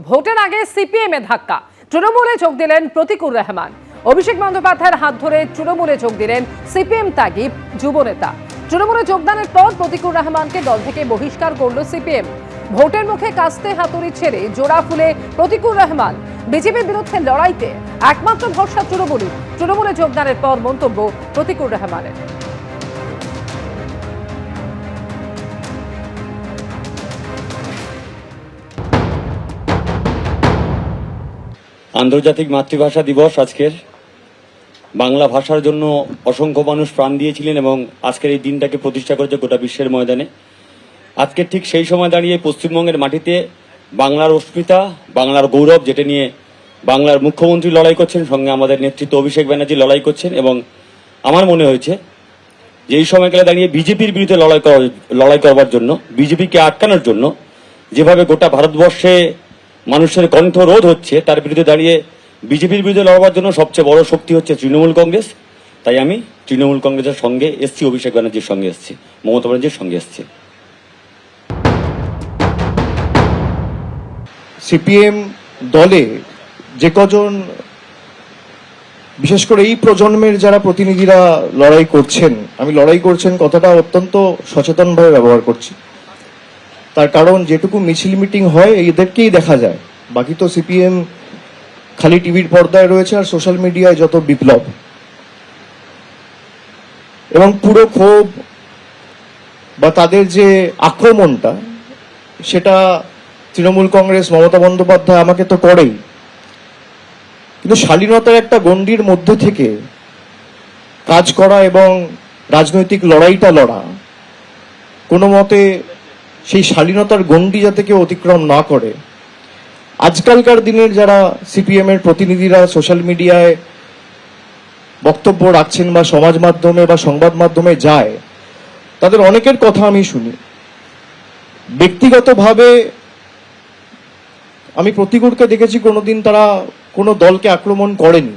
ভোটের আগে সিপিএমে ধাক্কা, তৃণমূলে যোগ দিলেন প্রতীকুর রহমান। অভিষেক বন্দ্যোপাধ্যায়ের হাত ধরে তৃণমূলে যোগ দিলেন সিপিএম ত্যাগী যুবনেতা। তৃণমূলে যোগদানের পর প্রতীকুর রহমানকে দল থেকে বহিষ্কার করল সিপিএম। ভোটের মুখে কাস্তে হাতুড়ি ছেড়ে জোড়া ফুলে প্রতীকুর রহমান। বিজেপির বিরুদ্ধে লড়াইতে একমাত্র ভরসা তৃণমূলই। তৃণমূলে যোগদানের পর মন্তব্য প্রতীকুর রহমানের। আন্তর্জাতিক মাতৃভাষা দিবস আজকের। বাংলা ভাষার জন্য অসংখ্য মানুষ প্রাণ দিয়েছিলেন এবং আজকের এই দিনটাকে প্রতিষ্ঠা করেছে গোটা বিশ্বের ময়দানে। আজকে ঠিক সেই সময় দাঁড়িয়ে পশ্চিমবঙ্গের মাটিতে বাংলার অস্মিতা, বাংলার গৌরব, যেটা নিয়ে বাংলার মুখ্যমন্ত্রী লড়াই করছেন, সঙ্গে আমাদের নেতৃত্ব অভিষেক ব্যানার্জি লড়াই করছেন। এবং আমার মনে হয়েছে যে এই সময়কালে দাঁড়িয়ে বিজেপির বিরুদ্ধে লড়াই করবার জন্য, বিজেপিকে আটকানোর জন্য যেভাবে গোটা ভারতবর্ষে মানুষের কণ্ঠ রোধ হচ্ছে, তার বিরুদ্ধে দাঁড়িয়ে বিজেপির বিরুদ্ধে লড়বার জন্য সবচেয়ে বড় শক্তি হচ্ছে তৃণমূল কংগ্রেস। তাই আমি তৃণমূল কংগ্রেসের সঙ্গে এসছি, অভিষেক ব্যানার্জির সঙ্গে এসছি, মমতা ব্যানার্জির সঙ্গে এসছি। সিপিএম দলে যে কজন, বিশেষ করে এই প্রজন্মের যারা প্রতিনিধিরা লড়াই করছেন, আমি লড়াই করছেন কথাটা অত্যন্ত সচেতনভাবে ব্যবহার করছি। তার কারণ যেটুকু মিছিল মিটিং হয় এদেরকেই দেখা যায়, বাকি তো সিপিএম খালি টিভির পর্দায় রয়েছে আর সোশ্যাল মিডিয়ায় যত বিপ্লব এবং পুরো ক্ষোভ বা তাদের যে আক্রমণটা, সেটা তৃণমূল কংগ্রেস, মমতা বন্দ্যোপাধ্যায় আমাকে তো করেই, কিন্তু শালীনতার একটা গণ্ডির মধ্যে থেকে কাজ করা এবং রাজনৈতিক লড়াইটা লড়া, কোনো মতে সেই শালীনতার গণ্ডি যাতে কেউ অতিক্রম না করে। আজকালকার দিনের যারা সিপিএম এর প্রতিনিধিরা সোশ্যাল মিডিয়ায় বক্তব্য রাখছেন বা সমাজ মাধ্যমে বা সংবাদ মাধ্যমে যায়, তাদের অনেকের কথা আমি শুনি। ব্যক্তিগতভাবে আমি প্রতিকূলকে দেখেছি কোনোদিন তারা কোনো দলকে আক্রমণ করেনি।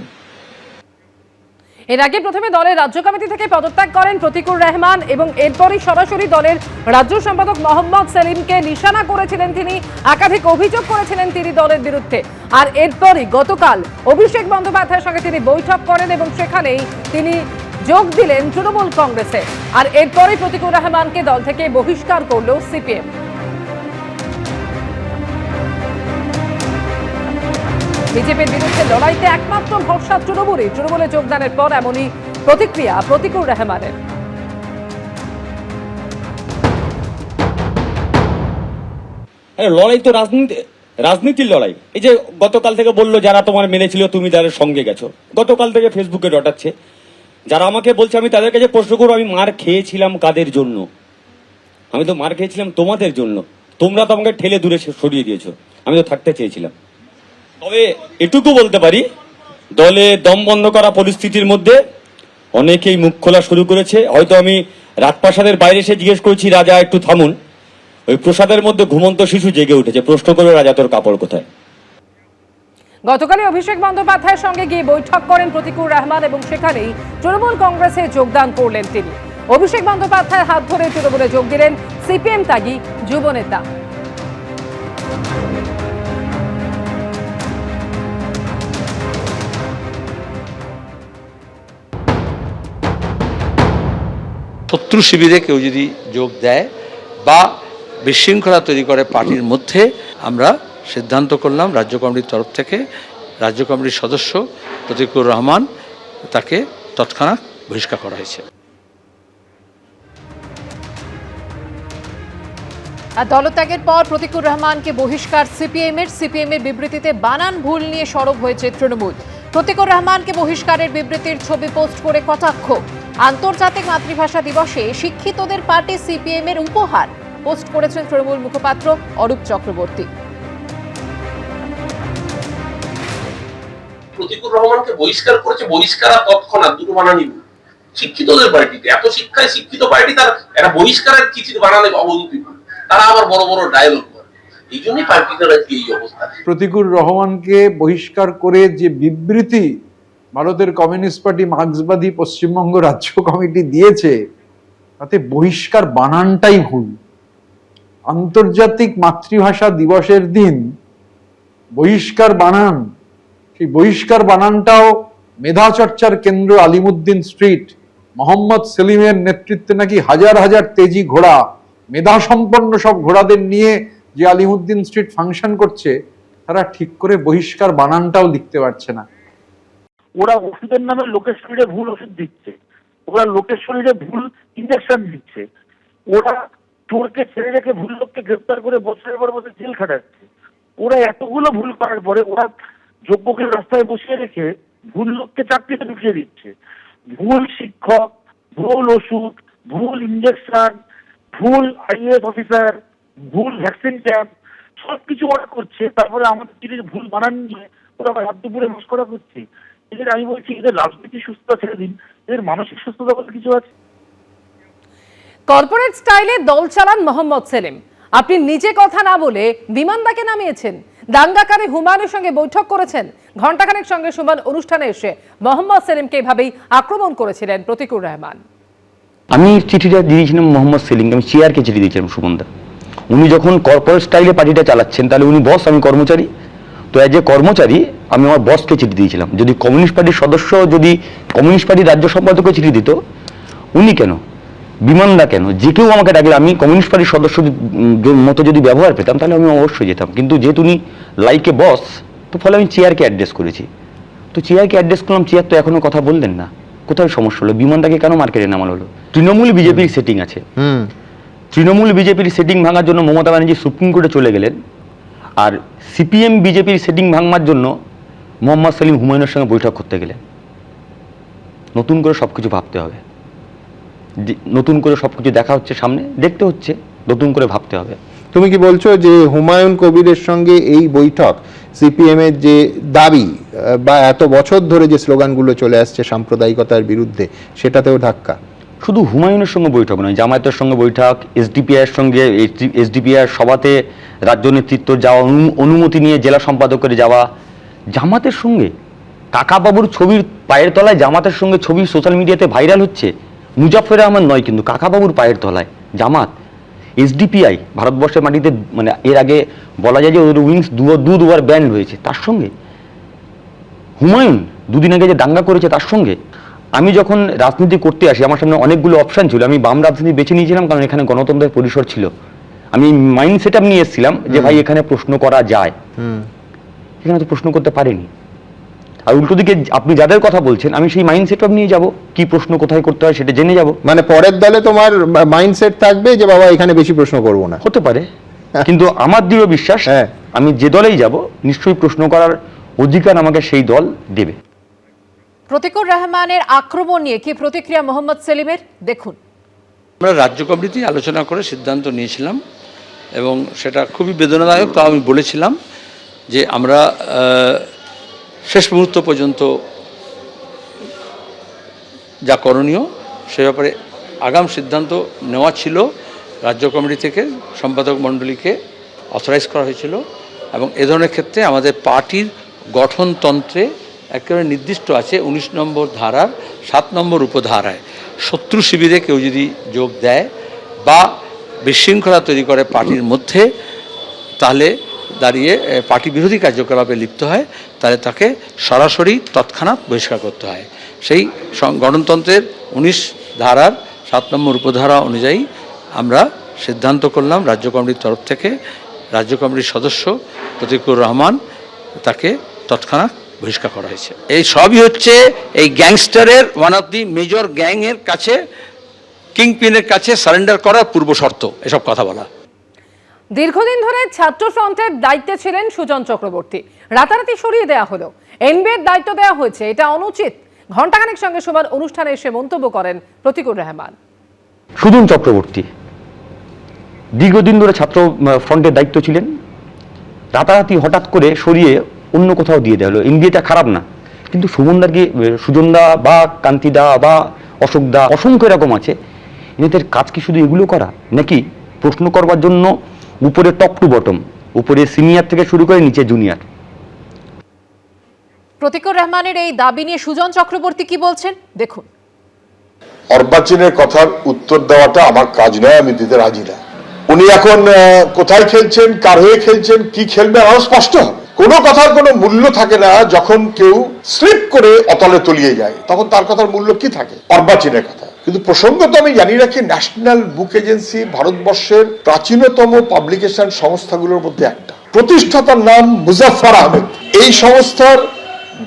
এর আগে প্রথমে দলের রাজ্য কমিটি থেকে পদত্যাগ করেন প্রতীকুর রহমান এবং এরপরই সরাসরি দলের রাজ্য সম্পাদক মোহাম্মদ সেলিমকে নিশানা করেছিলেন তিনি। একাধিক অভিযোগ করেছিলেন তিনি দলের বিরুদ্ধে। আর এরপরই গতকাল অভিষেক বন্দ্যোপাধ্যায়ের সঙ্গে তিনি বৈঠক করেন এবং সেখানেই তিনি যোগ দিলেন তৃণমূল কংগ্রেসে। আর এরপরই প্রতীকুর রহমানকে দল থেকে বহিষ্কার করল সিপিএম। বিজেপির বিরুদ্ধে লড়াইতে একমাত্র ভরসা তৃণমূলই। তৃণমূলে যোগদানের পর এমনই প্রতিক্রিয়া প্রতীকুর রহমানের। লড়াই তো রাজনীতির লড়াই। এই যে গতকাল থেকে বললো যারা তোমার মেনেছিল তুমি তাদের সঙ্গে গেছো, গতকাল থেকে ফেসবুকে ডটাচ্ছে। যারা আমাকে বলছে, আমি তাদের কাছে প্রশ্ন করবো, আমি মার খেয়েছিলাম কাদের জন্য? আমি তো মার খেয়েছিলাম তোমাদের জন্য। তোমরা তো আমাকে ঠেলে দূরে সরিয়ে দিয়েছো, আমি তো থাকতে চেয়েছিলাম। তবে এটুকু বলতে পারি, দলে দম বন্ধ করা পরিস্থিতির মধ্যে অনেকেই মুখ খোলা শুরু করেছে। হয়তো আমি রাজপ্রাসাদের বাইরে এসে জিজ্ঞেস করেছি, রাজা একটু থামুন। ওই প্রসাদের মধ্যে ঘুমন্ত শিশু জেগে উঠেছে, প্রশ্ন করে, রাজা তোর কাপড় কোথায়? গতকালই অভিষেক বন্দ্যোপাধ্যায়ের সঙ্গে গিয়ে বৈঠক করেন প্রতীকুর রহমান এবং সেখানেই তৃণমূল কংগ্রেসে যোগদান করলেন তিনি। অভিষেক বন্দ্যোপাধ্যায়ের হাত ধরে তৃণমূলে যোগ দিলেন সিপিএম ত্যাগী যুবনেতা। শত্রু শিবিরে কেউ যদি যোগ দেয় বা বিশৃঙ্খলা তৈরি করে পার্টির মধ্যে, আমরা সিদ্ধান্ত করলাম রাজ্য কমিটির তরফ থেকে, রাজ্য কমিটির সদস্য প্রতীকুর রহমান, তাকে তৎক্ষণাৎ বহিষ্কার করা হয়েছে। দলত্যাগের পর প্রতীকুর রহমানকে বহিষ্কার সিপিএম এর বিবৃতিতে বানান ভুল নিয়ে সরব হয়েছে তৃণমূল। প্রতীকুর রহমানকে বহিষ্কারের বিবৃতির ছবি পোস্ট করে কটাক্ষ। আন্তর্জাতিক মাতৃভাষা দিবসে শিক্ষিতদের পার্টি সিপিএম এর উপহার পোস্ট করেছেন তৃণমূল মুখপাত্র অরূপ চক্রবর্তী। প্রতীকুর রহমানকে বহিষ্কার করেছে, বহিষ্কার তৎক্ষণাৎ, দুটো বানানি। শিক্ষিতদের পার্টিতে এত শিক্ষায় শিক্ষিত পার্টি, তার একটা বহিষ্কারের চিঠি বানালে অবনতি, তারা আবার বড় বড় ডায়লগ করে। এই জন্যই পার্টিটার আজকে এই অবস্থা। প্রতীকুর রহমানকে বহিষ্কার করে যে বিবৃতি ভারতের কমিউনিস্ট পার্টি মার্ক্সবাদী পশ্চিমবঙ্গ রাজ্য কমিটি দিয়েছে, তাতে বহিষ্কার বানানটাই ভুল। আন্তর্জাতিক মাতৃভাষা দিবসের দিন বহিষ্কার বানান, সেই বহিষ্কার বানানটাও মেধা চর্চার কেন্দ্র আলিমুদ্দিন স্ট্রিট, মোহাম্মদ সেলিমের নেতৃত্বে নাকি হাজার হাজার তেজি ঘোড়া, মেধা সম্পন্ন সব ঘোড়াদের নিয়ে যে আলিমুদ্দিন স্ট্রিট ফাংশন করছে, তারা ঠিক করে বহিষ্কার বানানটাও লিখতে পারছে না। ওরা ওষুধের নামে লোকের শরীরে ভুল ওষুধ দিচ্ছে, ওরা লোকের শরীরে ভুল ইঞ্জেকশন দিচ্ছে, ওরা চোরকে ছেড়ে রেখে ভুল লোককে গ্রেপ্তার করে বছরের পর বছর জেল খাটাচ্ছে। ওরা এতগুলো ভুল করার পরে ওরা যোগ্যকে রাস্তায় বসিয়ে রেখে ভুল লোককে চাকরিতে ঢুকিয়ে দিচ্ছে। ভুল শিক্ষক, ভুল ওষুধ, ভুল ইঞ্জেকশন, ভুল আইএএস অফিসার, ভুল ভ্যাকসিন ক্যাম্প, সবকিছু ওরা করছে। তারপরে আমাদের জিনিস ভুল বানান নিয়ে ওরা আবার রাত দুপুরে মস্করা করছে। এদের আমি বলছি, এদের রাজনীতি সুস্থতা ছেড়ে দিন, এদের মানসিক সুস্থতা বলে কিছু আছে। কর্পোরেট স্টাইলে দল চালান মোহাম্মদ সেলিম। আপনি নিজে কথা না বলে বিমানদাকে নামিয়েছেন, দাঙ্গাকারী হুমায়ুনের সঙ্গে বৈঠক করেছেন, ঘণ্টাখানেক সঙ্গে সমান অনুষ্ঠানে এসে মোহাম্মদ সেলিমকে এভাবেই আক্রমণ করেছিলেন প্রতিকুর রহমান। আমি চিঠিটা দিয়েছিলাম মোহাম্মদ সেলিমকে, আমি চেয়ারকে চিঠি দিয়েছিলাম সুমনদা। উনি যখন কর্পোরেট স্টাইলে পার্টিটা চালাচ্ছেন, তাহলে উনি বস, আমি কর্মচারী। তো অ্যাজ এ কর্মচারী আমি আমার বসকে চিঠি দিয়েছিলাম। যদি কমিউনিস্ট পার্টির সদস্য, যদি কমিউনিস্ট পার্টির রাজ্য সম্পাদককে চিঠি দিত, উনি কেন, বিমানদা কেন, যে কেউ আমাকে ডাকলে আমি কমিউনিস্ট পার্টির সদস্য মতো যদি ব্যবহার পেতাম, তাহলে আমি অবশ্যই যেতাম। কিন্তু যেহেতু উনি লাইকে বস, তো ফলে আমি চেয়ারকে অ্যাড্রেস করেছি। তো চেয়ারকে অ্যাড্রেস করলাম, চেয়ার তো এখনো কথা বললেন না। কোথায় সমস্যা হলো? বিমানদাকে কেন মার্কেটে নামানো হলো? তৃণমূল বিজেপির সেটিং আছে। তৃণমূল বিজেপির সেটিং ভাঙার জন্য মমতা ব্যানার্জি সুপ্রিম কোর্টে চলে গেলেন, আর সিপিএম বিজেপির সেটিং ভাঙার জন্য মোহাম্মদ সেলিম হুমায়ুনের সঙ্গে বৈঠক করতে গেলেন। নতুন করে সবকিছু ভাবতে হবে, নতুন করে সবকিছু দেখা হচ্ছে সামনে, দেখতে হচ্ছে, নতুন করে ভাবতে হবে। তুমি কি বলছো যে হুমায়ুন কবিরের সঙ্গে এই বৈঠক সিপিএম এর যে দাবি বা এত বছর ধরে যে স্লোগানগুলো চলে আসছে সাম্প্রদায়িকতার বিরুদ্ধে, সেটাতেও ধাক্কা? শুধু হুমায়ুনের সঙ্গে বৈঠক নয়, জামায়াতের সঙ্গে বৈঠক, এসডিপিআইয়ের সঙ্গে, এসডিপিআইয়ের সভাতে রাজ্য নেতৃত্ব যাওয়া, অনুমতি নিয়ে জেলা সম্পাদক করে যাওয়া, জামাতের সঙ্গে কাকাবাবুর ছবির পায়ের তলায় জামাতের সঙ্গে ছবি সোশ্যাল মিডিয়াতে ভাইরাল হচ্ছে। মুজাফফর আহমদ নয়, কিন্তু কাকাবাবুর পায়ের তলায় জামাত। এসডিপিআই ভারতবর্ষের মাটিতে, মানে এর আগে বলা যায় যে ওদের উইংস দুবার ব্যান্ড হয়েছে, তার সঙ্গে হুমায়ুন দুদিন আগে যে দাঙ্গা করেছে তার সঙ্গে। আমি যখন রাজনীতি করতে আসি, আমার সামনে অনেকগুলো অপশান ছিল। আমি বাম রাজনীতি বেছে নিয়েছিলাম, কারণ এখানে গণতন্ত্রের পরিসর ছিল। আমি মাইন্ড সেট আপ নিয়ে এসেছিলাম যে ভাই এখানে প্রশ্ন করা যায়, এখানে তো প্রশ্ন করতে পারিনি। আর উল্টো দিকে আপনি যাদের কথা বলছেন, আমি সেই মাইন্ড সেট আপ নিয়ে যাব, কি প্রশ্ন কোথায় করতে হয় সেটা জেনে যাব। মানে পরের দলে তোমার মাইন্ডসেট থাকবে যে বাবা এখানে বেশি প্রশ্ন করব না। হতে পারে, কিন্তু আমার দৃঢ় বিশ্বাস আমি যে দলেই যাব, নিশ্চয়ই প্রশ্ন করার অধিকার আমাকে সেই দল দেবে। প্রতিকুর রহমানের আক্রমণ নিয়ে কি প্রতিক্রিয়া মোহাম্মদ সেলিমের, দেখুন। আমরা রাজ্য কমিটি আলোচনা করে সিদ্ধান্ত নিয়েছিলাম এবং সেটা খুবই বেদনাদায়ক। তাও আমি বলেছিলাম যে আমরা শেষ মুহূর্ত পর্যন্ত যা করণীয় সে ব্যাপারে আগাম সিদ্ধান্ত নেওয়া ছিল। রাজ্য কমিটি থেকে সম্পাদক মণ্ডলীকে অথরাইজ করা হয়েছিল এবং এ ধরনের ক্ষেত্রে আমাদের পার্টির গঠনতন্ত্রে একেবারে নির্দিষ্ট আছে 19 নম্বর ধারার 7 নম্বর উপধারায়, শত্রু শিবিরে কেউ যদি যোগ দেয় বা বিশৃঙ্খলা তৈরি করে পার্টির মধ্যে, তাহলে দাঁড়িয়ে পার্টি বিরোধী কার্যকলাপে লিপ্ত হয়, তাহলে তাকে সরাসরি তৎক্ষণাৎ বহিষ্কার করতে হয়। সেই গণতন্ত্রের 19 ধারার 7 নম্বর উপধারা অনুযায়ী আমরা সিদ্ধান্ত করলাম রাজ্য কমিটির তরফ থেকে, রাজ্য কমিটির সদস্য প্রতিকুর রহমান, তাকে তৎক্ষণাৎ বহিষ্কার করা হয়েছে। এই সবই হচ্ছে এই গ্যাংস্টারের, ওয়ান অফ দি মেজর গ্যাংয়ের কাছে, কিংপিনের কাছে সারেন্ডার করার পূর্ব শর্ত এসব কথা বলা। দীর্ঘদিন ধরে ছাত্র ফ্রন্টের দায়িত্বে ছিলেন সুজন চক্রবর্তী, রাতারাতি সরিয়ে দেওয়া হলো, এনবিএর দায়িত্ব দেওয়া হয়েছে, এটা অনুচিত। ঘণ্টাখানেক সঙ্গে সমান অনুষ্ঠানে এসে মন্তব্য করেন প্রতিকুর রহমান। সুজন চক্রবর্তী দীর্ঘদিন ধরে ছাত্র ফ্রন্টের দায়িত্ব ছিলেন, রাতারাতি হঠাৎ করে সরিয়ে অন্য কোথাও দিয়ে দেওয়া হলো। এনবিএটা খারাপ না, কিন্তু সুমনদাকে, সুজনদা বা কান্তিদা বা অশোকদা, অসংখ্য এরকম আছে, এদের কাজ কি শুধু এগুলো করা, নাকি প্রশ্ন করবার জন্য উপরে টপ টু বটম, উপরে সিনিয়র থেকে শুরু করে নিচে জুনিয়র? প্রতিকুর রহমানের এই দাবি নিয়ে সুজন চক্রবর্তী কি বলছেন, দেখুন। অর্বাচীনের কথার উত্তর দেওয়াটা আমার কাজ নয়, আমি দিতে রাজি না। উনি এখন কোথায় খেলছেন, কার হয়ে খেলছেন, কি খেলবেন, আরো স্পষ্ট হবে। কোনো কথার কোনো মূল্য থাকে না যখন কেউ স্লিপ করে অতলে তলিয়ে যায়, তখন তার কথার মূল্য কি থাকে? অর্বাচীনের কথা। কিন্তু প্রসঙ্গত আমি জানি রাখি, ন্যাশনাল বুক এজেন্সি ভারতবর্ষের প্রাচীনতম পাবলিকেশন সংস্থাগুলোর মধ্যে একটা। প্রতিষ্ঠাতার নাম মুজাফফর আহমেদ। এই সংস্থার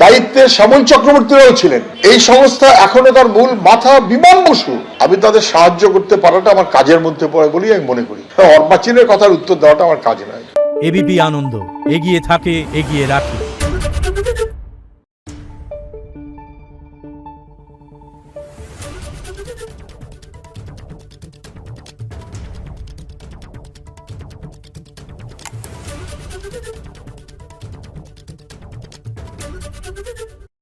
দায়িত্বে শ্যামল চক্রবর্তীরাও ছিলেন। এই সংস্থা এখনো তার মূল মাথা বিমান বসু। আমি তাদের সাহায্য করতে পারাটা আমার কাজের মধ্যে পড়ে বলি আমি মনে করি। অর্বাচীনের কথার উত্তর দেওয়াটা আমার কাজ নয়। এবিপি আনন্দ, এগিয়ে থাকে, এগিয়ে রাখে।